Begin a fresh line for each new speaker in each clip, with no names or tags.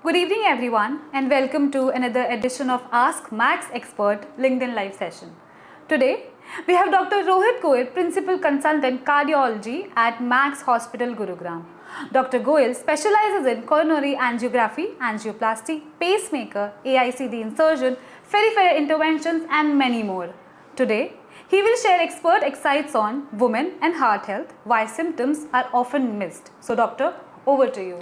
Good evening, everyone, and welcome to another edition of Ask Max Expert LinkedIn Live session. Today, we have Dr. Rohit Goyal, Principal Consultant Cardiology at Max Hospital, Gurugram. Dr. Goyal specializes in coronary angiography, angioplasty, pacemaker, AICD insertion, peripheral interventions, and many more. Today, he will share expert insights on women and heart health, why symptoms are often missed. So, doctor, over to you.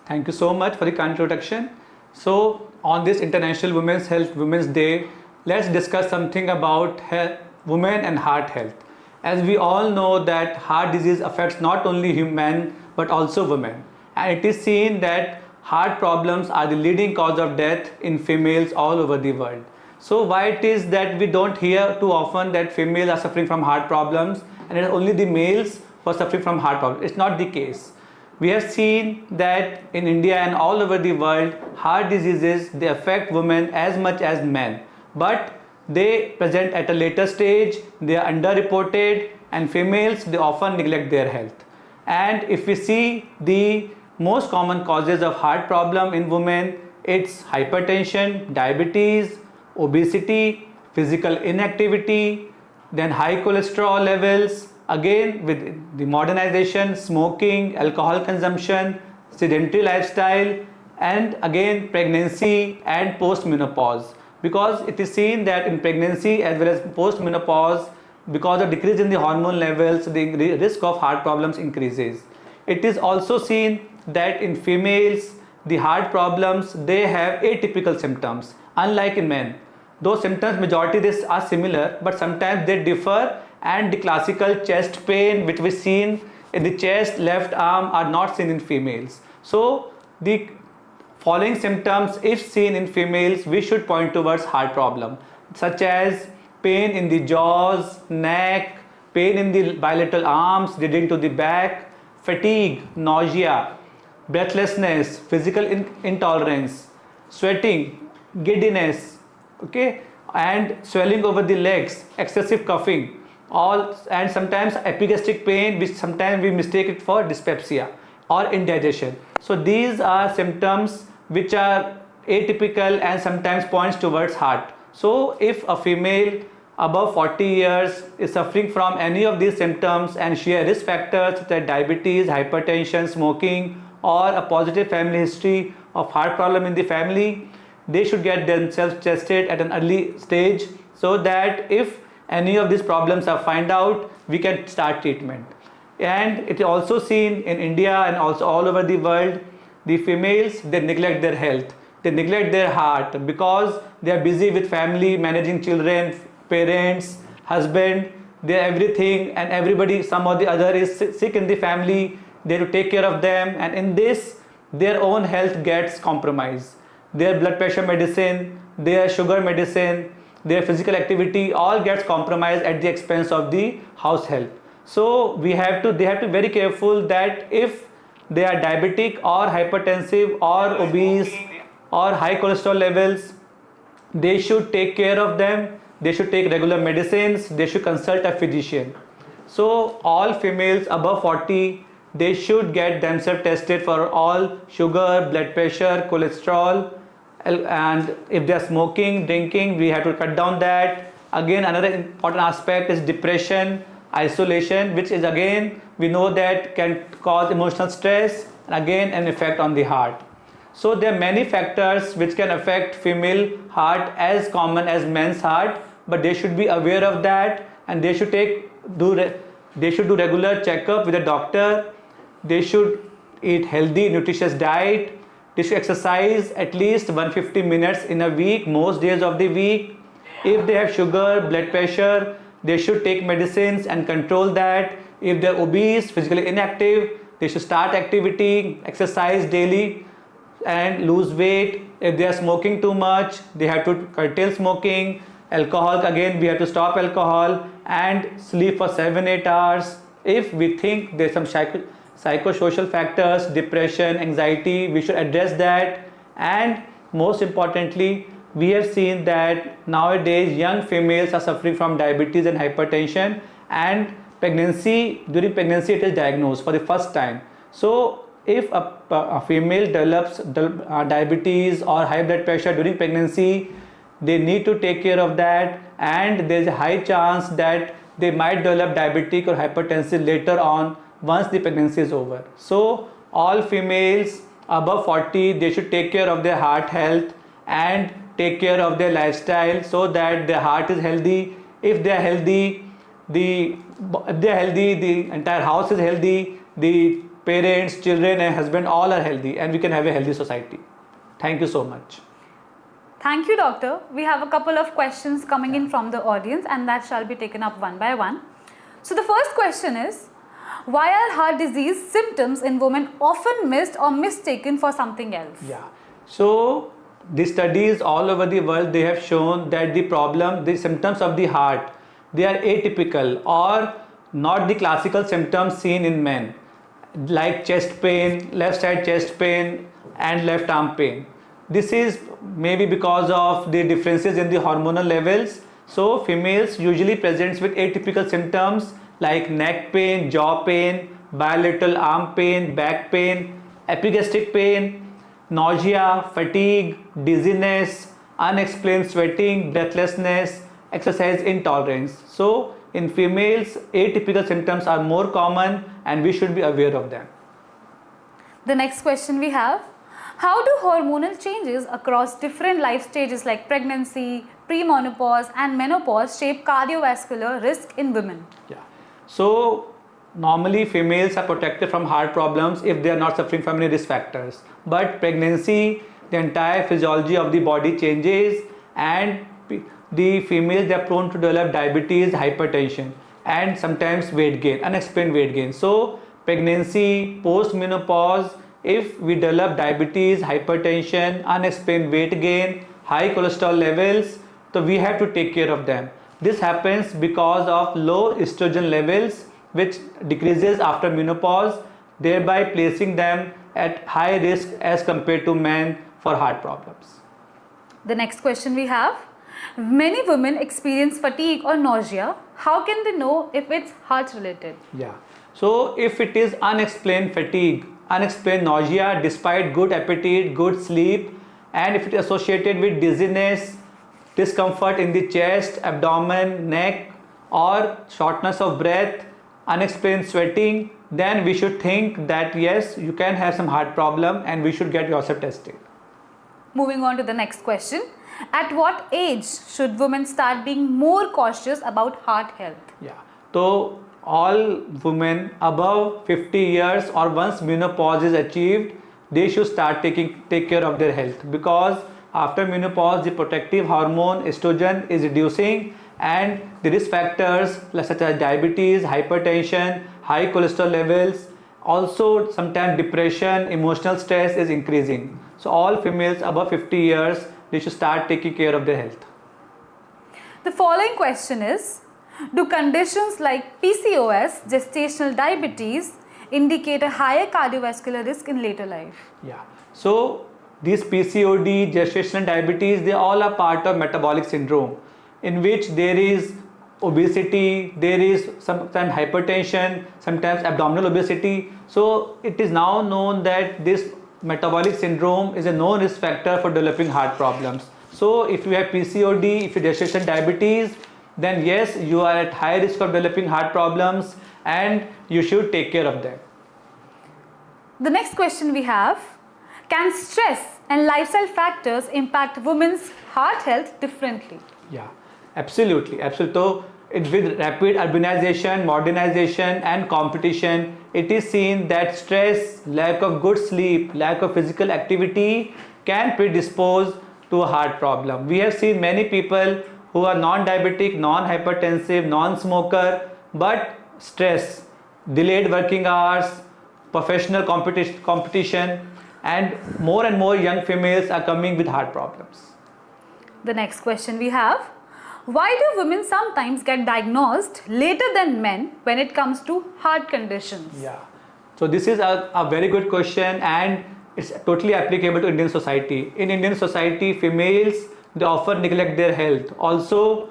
Thank you so much for the kind introduction. So, on this International Women's Health Women's Day, let's discuss something about women and heart health. As we all know that heart disease affects not only men but also women. And it is seen that heart problems are the leading cause of death in females all over the world. So why it is that we don't hear too often that females are suffering from heart problems and it is only the males who are suffering from heart problems? It's not the case. We have seen that in India and all over the world, heart diseases, they affect women as much as men. But they present at a later stage, they are underreported, and females, they often neglect their health. And if we see the most common causes of heart problem in women, it's hypertension, diabetes, obesity, physical inactivity, then high cholesterol levels, again with the modernization, smoking, alcohol consumption, sedentary lifestyle, and again pregnancy and post-menopause. Because it is seen that in pregnancy as well as post-menopause, because of decrease in the hormone levels, the risk of heart problems increases. It is also seen that in females, the heart problems, they have atypical symptoms, unlike in men. Those symptoms, majority this are similar, but sometimes they differ, and the classical chest pain which we seen in the chest, left arm are not seen in females. So the following symptoms, if seen in females, we should point towards heart problem, such as pain in the jaws, neck, pain in the bilateral arms leading to the back, fatigue, nausea, breathlessness, physical intolerance, sweating, giddiness, okay, and swelling over the legs, excessive coughing, and sometimes epigastric pain, which sometimes we mistake it for dyspepsia or indigestion. So these are symptoms which are atypical and sometimes points towards heart. So if a female above 40 years is suffering from any of these symptoms and she has risk factors such as diabetes, hypertension, smoking, or a positive family history of heart problem in the family, they should get themselves tested at an early stage so that if any of these problems are found out, we can start treatment. And it is also seen in India and also all over the world, the females, they neglect their health, they neglect their heart because they are busy with family, managing children, parents, husband, they are everything, and everybody, some or the other is sick in the family, they have to take care of them, and in this, their own health gets compromised. Their blood pressure medicine, their sugar medicine, their physical activity all gets compromised at the expense of the house health. So they have to be very careful that if they are diabetic or hypertensive or obese or high cholesterol levels, they should take care of them, they should take regular medicines, they should consult a physician. So all females above 40, they should get themselves tested for all sugar, blood pressure, cholesterol, and if they are smoking, drinking, we have to cut down that. Again, another important aspect is depression, isolation, which is again we know that can cause emotional stress and again an effect on the heart. So there are many factors which can affect female heart as common as men's heart, but they should be aware of that and they should do regular checkup with a doctor. They should eat healthy, nutritious diet. They should exercise at least 150 minutes in a week, most days of the week. If they have sugar, blood pressure, they should take medicines and control that. If they're obese, physically inactive, they should start activity, exercise daily and lose weight. If they are smoking too much, they have to curtail smoking. Alcohol, again, we have to stop alcohol and sleep for 7-8 hours. If we think there's some psychosocial factors, depression, anxiety, we should address that. And most importantly, we have seen that nowadays young females are suffering from diabetes and hypertension, and during pregnancy it is diagnosed for the first time. So if a female develops diabetes or high blood pressure during pregnancy, they need to take care of that, and there is a high chance that they might develop diabetic or hypertensive later on once the pregnancy is over. So all females above 40, they should take care of their heart health and take care of their lifestyle so that their heart is healthy. If they are healthy, the entire house is healthy, the parents, children and husband all are healthy, and we can have a healthy society. Thank you so much.
Thank you, doctor. We have a couple of questions coming in from the audience, and that shall be taken up one by one. So the first question is, why are heart disease symptoms in women often missed or mistaken for something else?
Yeah. So the studies all over the world, they have shown that the symptoms of the heart, they are atypical or not the classical symptoms seen in men, like chest pain, left side chest pain and left arm pain. This is maybe because of the differences in the hormonal levels. So females usually presents with atypical symptoms like neck pain, jaw pain, bilateral arm pain, back pain, epigastric pain, nausea, fatigue, dizziness, unexplained sweating, breathlessness, exercise intolerance. So in females, atypical symptoms are more common and we should be aware of them.
The next question we have, how do hormonal changes across different life stages like pregnancy, premenopause and menopause shape cardiovascular risk in women?
Yeah. So normally females are protected from heart problems if they are not suffering from any risk factors. But pregnancy, the entire physiology of the body changes, and the females, they are prone to develop diabetes, hypertension and sometimes weight gain, unexplained weight gain. So pregnancy, post-menopause, if we develop diabetes, hypertension, unexplained weight gain, high cholesterol levels, so we have to take care of them. This happens because of low estrogen levels, which decreases after menopause, thereby placing them at high risk as compared to men for heart problems.
The next question we have, many women experience fatigue or nausea. How can they know if it's heart related?
Yeah. So if it is unexplained fatigue, unexplained nausea despite good appetite, good sleep, and if it is associated with dizziness, discomfort in the chest, abdomen, neck, or shortness of breath, unexplained sweating, then we should think that yes, you can have some heart problem and we should get yourself tested.
Moving on to the next question. At what age should women start being more cautious about heart health?
Yeah. So all women above 50 years or once menopause is achieved, they should start take care of their health, because after menopause the protective hormone estrogen is reducing and the risk factors such as diabetes, hypertension, high cholesterol levels, also sometimes depression, emotional stress is increasing. So all females above 50 years, they should start taking care of their health.
The following question is, do conditions like PCOS, gestational diabetes, indicate a higher cardiovascular risk in later life?
Yeah. So these PCOD, gestational diabetes, they all are part of metabolic syndrome, in which there is obesity, there is sometimes hypertension, sometimes abdominal obesity. So it is now known that this metabolic syndrome is a known risk factor for developing heart problems. So if you have PCOD, if you have gestational diabetes, then yes, you are at high risk of developing heart problems and you should take care of them.
The next question we have, can stress and lifestyle factors impact women's heart health differently?
Yeah, absolutely. So with rapid urbanization, modernization and competition, it is seen that stress, lack of good sleep, lack of physical activity can predispose to a heart problem. We have seen many people who are non-diabetic, non-hypertensive, non-smoker, but stress, delayed working hours, professional competition, and more young females are coming with heart problems.
The next question we have, why do women sometimes get diagnosed later than men when it comes to heart conditions?
Yeah, so this is a very good question, and it's totally applicable to Indian society. In Indian society, females, they often neglect their health. Also,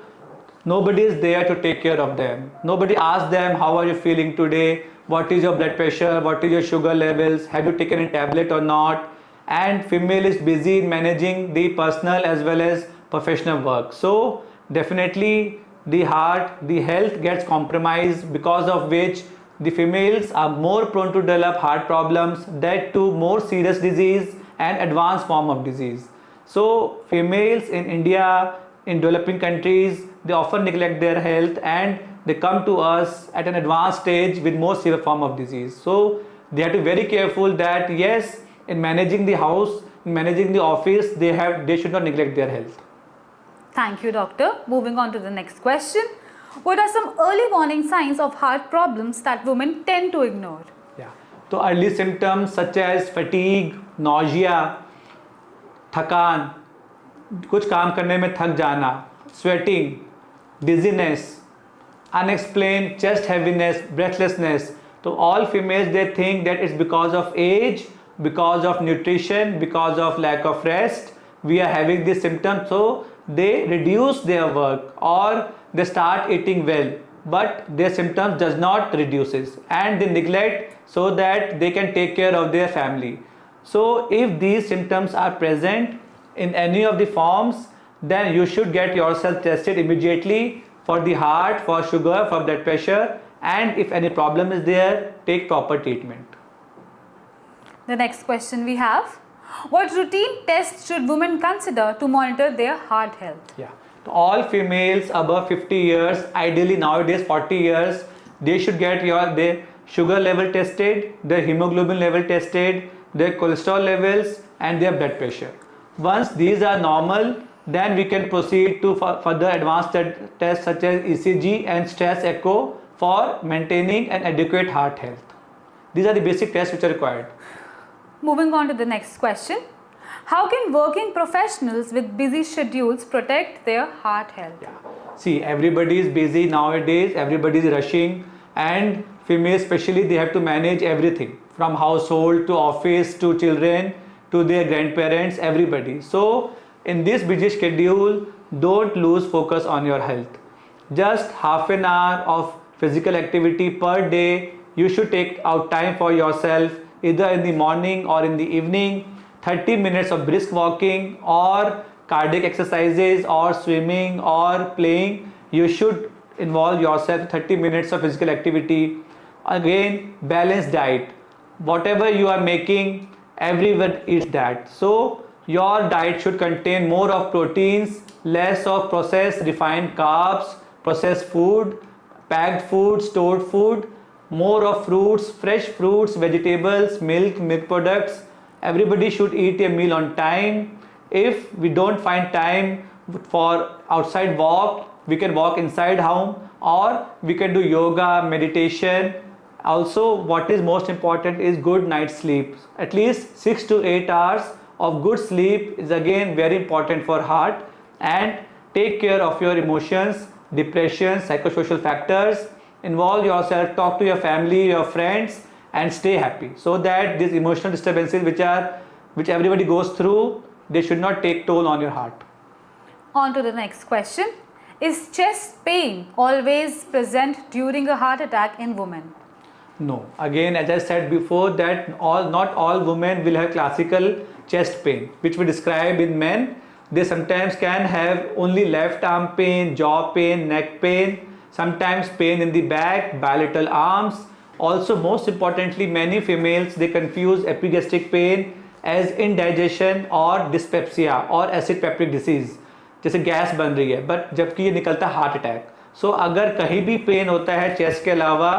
Nobody is there to take care of them. Nobody asks them, how are you feeling today? What is your blood pressure? What is your sugar levels? Have you taken a tablet or not? And female is busy in managing the personal as well as professional work. So definitely the heart, the health gets compromised, because of which the females are more prone to develop heart problems, that to more serious disease and advanced form of disease. So females in India, in developing countries, they often neglect their health and they come to us at an advanced stage with more severe form of disease. So they have to be very careful that yes, in managing the house, in managing the office, they should not neglect their health.
Thank you, doctor. Moving on to the next question. What are some early warning signs of heart problems that women tend to ignore?
Yeah. So early symptoms such as fatigue, nausea, थकान, कुछ काम करने में थक जाना, sweating, dizziness, unexplained chest heaviness, breathlessness. So all females, they think that it's because of age, because of nutrition, because of lack of rest, we are having these symptoms. So they reduce their work or they start eating well, but their symptoms does not reduces and they neglect so that they can take care of their family. So if these symptoms are present in any of the forms, then you should get yourself tested immediately for the heart, for sugar, for blood pressure, and if any problem is there, take proper treatment.
The next question we have. What routine tests should women consider to monitor their heart health?
Yeah. So all females above 50 years, ideally nowadays 40 years, they should get their sugar level tested, their hemoglobin level tested, their cholesterol levels and their blood pressure. Once these are normal, then we can proceed to further advanced tests such as ECG and stress echo for maintaining an adequate heart health. These are the basic tests which are required.
Moving on to the next question. How can working professionals with busy schedules protect their heart health?
Yeah. See, everybody is busy nowadays, everybody is rushing, and females especially, they have to manage everything from household to office to children to their grandparents, everybody. So in this busy schedule, don't lose focus on your health. Just half an hour of physical activity per day, you should take out time for yourself, either in the morning or in the evening. 30 minutes of brisk walking or cardiac exercises or swimming or playing, you should involve yourself 30 minutes of physical activity. Again, balanced diet. Whatever you are making, everyone eats that. So your diet should contain more of proteins, less of processed refined carbs, processed food, packed food, stored food, more of fruits, fresh fruits, vegetables, milk products. Everybody should eat a meal on time. If we don't find time for outside walk, we can walk inside home or we can do yoga, meditation. Also, what is most important is good night sleep. At least 6 to 8 hours of good sleep is again very important for heart. And take care of your emotions, depression, psychosocial factors. Involve yourself, talk to your family, your friends, and stay happy, so that these emotional disturbances which everybody goes through, they should not take toll on your heart.
On to the next question. Is chest pain always present during a heart attack in women?
No. Again, as I said before, that not all women will have classical chest pain, which we describe in men. They sometimes can have only left arm pain, jaw pain, neck pain, sometimes pain in the back, bilateral arms. Also, most importantly, many females, they confuse epigastric pain as indigestion or dyspepsia or acid peptic disease, जैसे gas बन रही है, but जबकि ये निकलता है heart attack. सो अगर कहीं भी पेन होता है चेस्ट के अलावा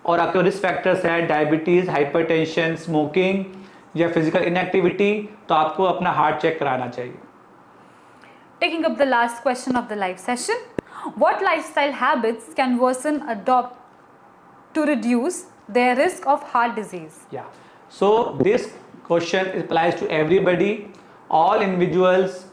और आपके रिस्क फैक्टर्स हैं डायबिटीज़, हाइपरटेंशन, स्मोकिंग या फिजिकल इनएक्टिविटी, तो आपको अपना हार्ट चेक कराना चाहिए.
Taking up the last question of the live session. What lifestyle habits can person adopt to reduce their risk of heart disease?
Yeah. So this question applies to everybody. All individuals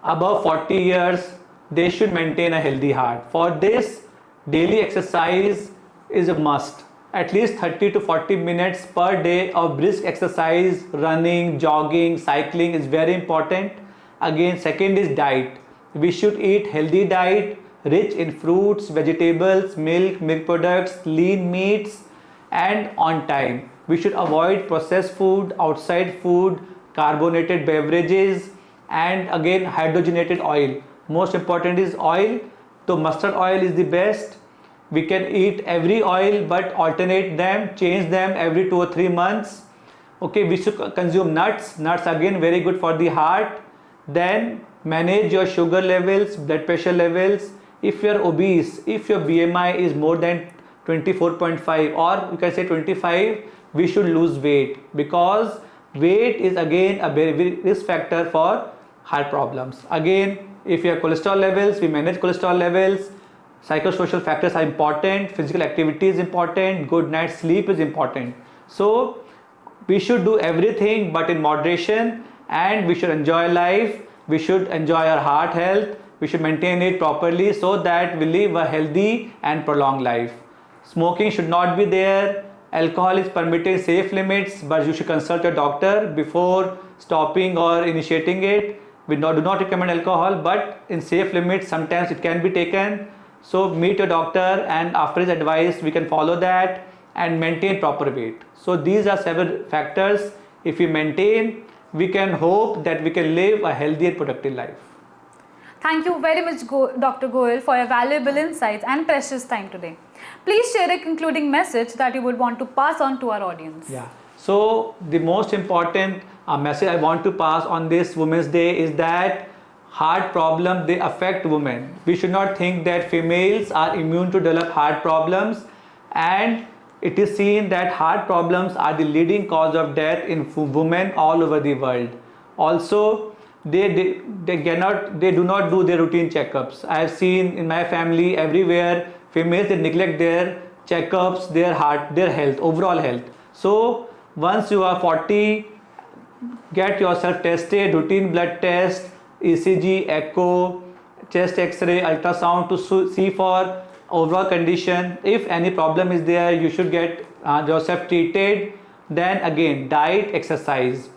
above 40 years, they should maintain a healthy heart. For this, daily exercise is a must. At least 30 to 40 minutes per day of brisk exercise, running, jogging, cycling is very important. Again, second is diet. We should eat healthy diet rich in fruits, vegetables, milk products, lean meats, and on time. We should avoid processed food, outside food, carbonated beverages, and again hydrogenated oil. Most important is oil. So mustard oil is the best. We can eat every oil but alternate them, change them every 2 or 3 months. Okay, we should consume nuts. Nuts again very good for the heart. Then manage your sugar levels, blood pressure levels. If you are obese, if your BMI is more than 24.5 or you can say 25, we should lose weight, because weight is again a very risk factor for heart problems. Again, if you have cholesterol levels, we manage cholesterol levels. Psychosocial factors are important, physical activity is important, good night's sleep is important. So we should do everything but in moderation, and we should enjoy life. We should enjoy our heart health. We should maintain it properly so that we live a healthy and prolonged life. Smoking should not be there. Alcohol is permitted in safe limits, but you should consult your doctor before stopping or initiating it. We do not recommend alcohol, but in safe limits sometimes it can be taken. So meet your doctor, and after his advice we can follow that and maintain proper weight. So these are several factors. If we maintain, we can hope that we can live a healthy and productive life.
Thank you very much, Dr. Goel, for your valuable insights and precious time today. Please share a concluding message that you would want to pass on to our audience.
Yeah. So the most important message I want to pass on this Women's Day is that heart problems, they affect women. We should not think that females are immune to develop heart problems, and it is seen that heart problems are the leading cause of death in women all over the world. Also, they do not do their routine checkups. I have seen in my family everywhere, females, they neglect their checkups, their health, overall health. So once you are 40, get yourself tested, routine blood test, ECG, echo, chest x-ray, ultrasound to see for overall condition. If any problem is there, you should get yourself treated. Then again, diet, exercise.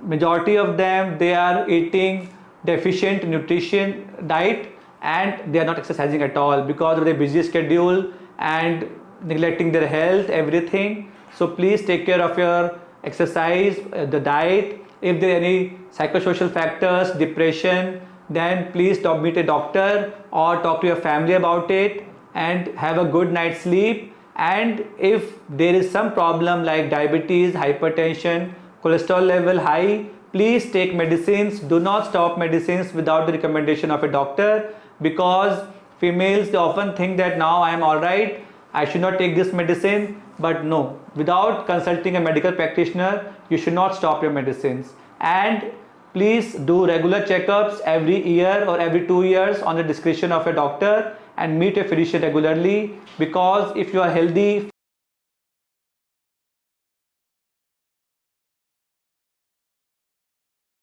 Majority of them, they are eating deficient nutrition diet, and they are not exercising at all because of their busy schedule and neglecting their health, everything. So please take care of your exercise, the diet. If there are any psychosocial factors, depression, then please meet a doctor or talk to your family about it, and have a good night's sleep. And if there is some problem like diabetes, hypertension, cholesterol level high, please take medicines. Do not stop medicines without the recommendation of a doctor, because females, they often think that now I am alright, I should not take this medicine. But no, without consulting a medical practitioner, you should not stop your medicines. And please do regular checkups every year or every 2 years on the discretion of a doctor, and meet a physician regularly, because if you are healthy,